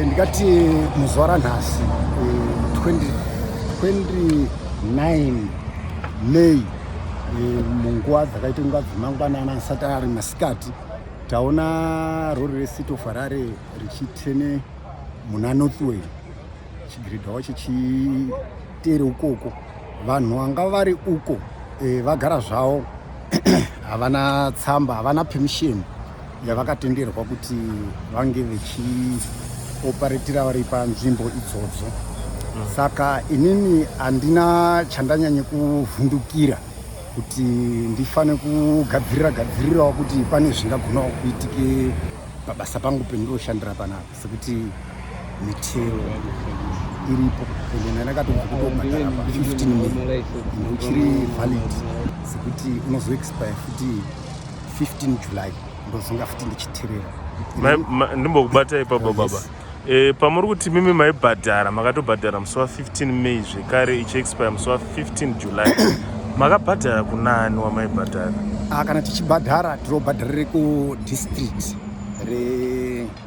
ndikati muzuva ranhasi 29 May munguva dzakaita nguva dzemangwanana asati ari masikati taona rori reCity of Harare richitene muna Northway chigiridha wacho chitere ukoko. Vanhu vanga vari uko vagara zvavo havana tsamba, havana permission yavakatenderwa kuti vange vechioparetera vari panzvimbo idzodzo. Saka inini handina chandanyanya kuvhundukira kuti ndifane kugadzirirawo kuti pane zvingagona kuitike pabasa pangu pendinoshandira panapa, sekuti mitero iripo ende ndakatobhadhara pa 15 May uchiri valid, sekuti unozoexpire futi 15 July ndozonga futi ndichiterera. Ndimbokubata ipapo baba. Pamuri kuti mimi maibhadhara, makatobhadhara musi wa15 May zvekare ichiexpire musi wa15 July. Makabhadhara kunani wamaibhadhara? Kana tichibhadhara tinobhadharire ku district